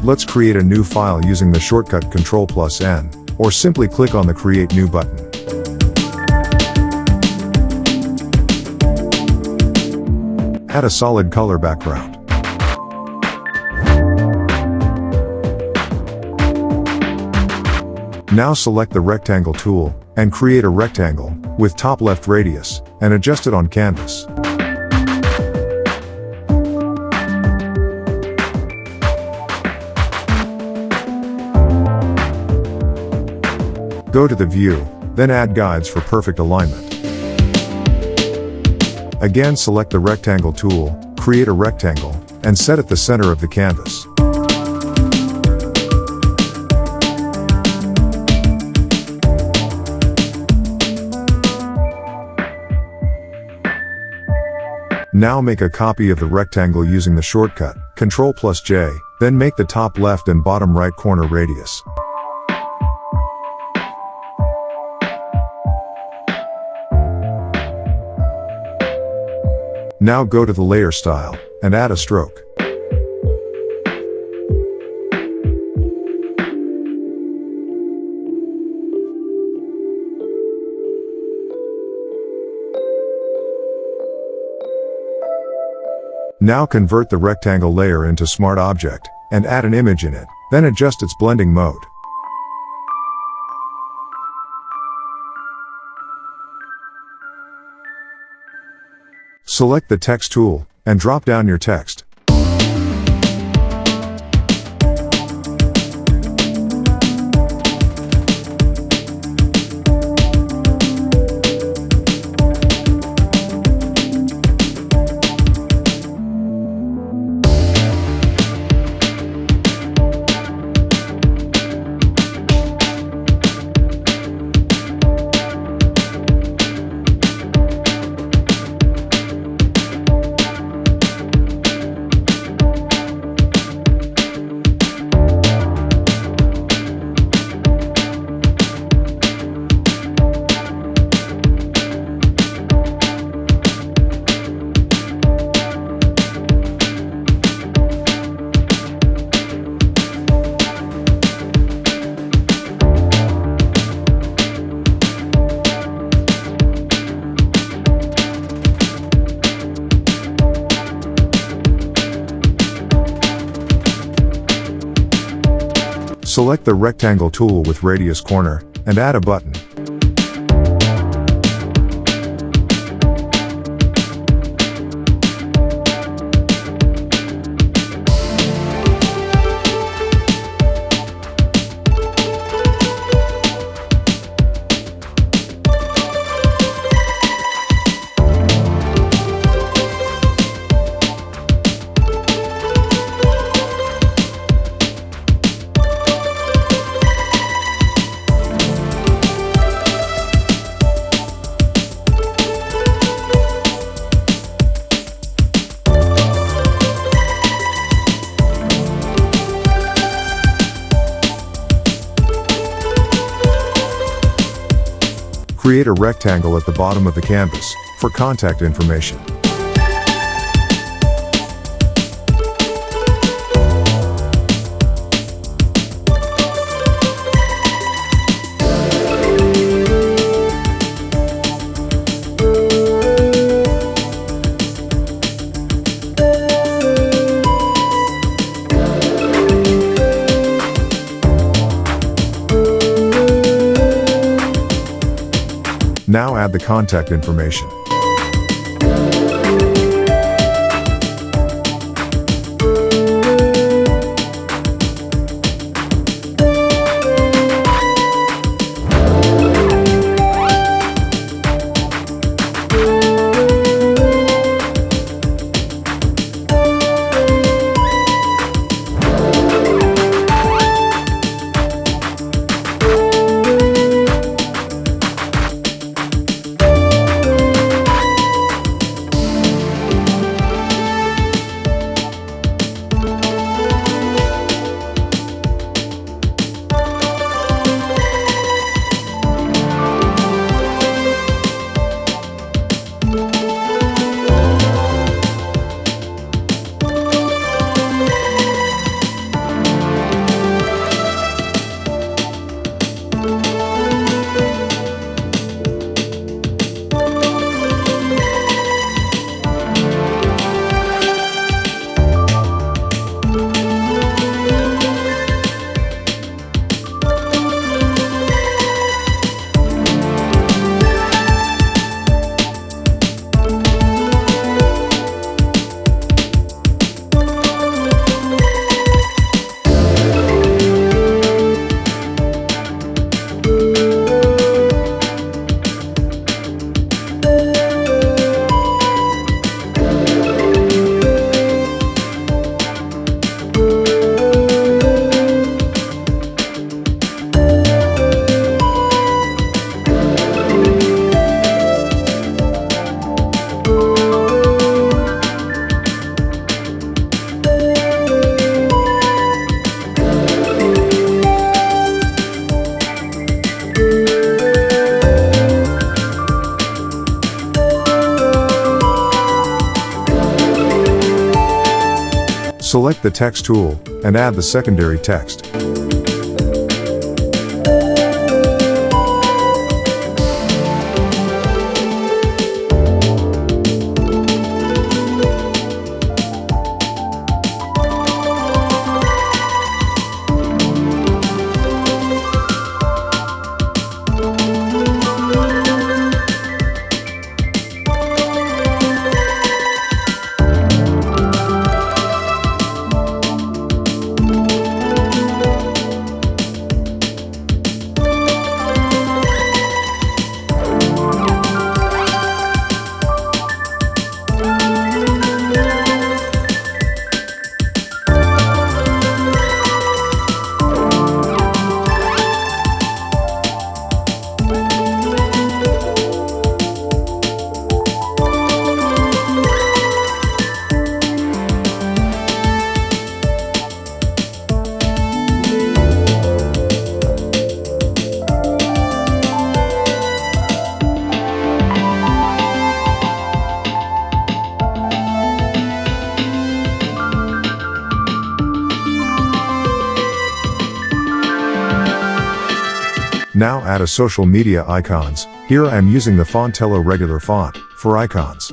Let's create a new file using the shortcut Ctrl+N, or simply click on the Create New button. Add a solid color background. Now select the Rectangle tool, and create a rectangle, with top left radius, and adjust it on canvas. Go to the view, then add guides for perfect alignment. Again select the Rectangle tool, create a rectangle, and set at the center of the canvas. Now make a copy of the rectangle using the shortcut, Ctrl+J, then make the top left and bottom right corner radius. Now go to the layer style, and add a stroke. Now convert the rectangle layer into Smart Object, and add an image in it, then adjust its blending mode. Select the Text tool, and drop down your text. Select the Rectangle tool with radius corner, and add a button. Create a rectangle at the bottom of the canvas, for contact information. Now add the contact information. Select the text tool, and add the secondary text. Now add a social media icons. Here I am using the Fontello regular font for icons.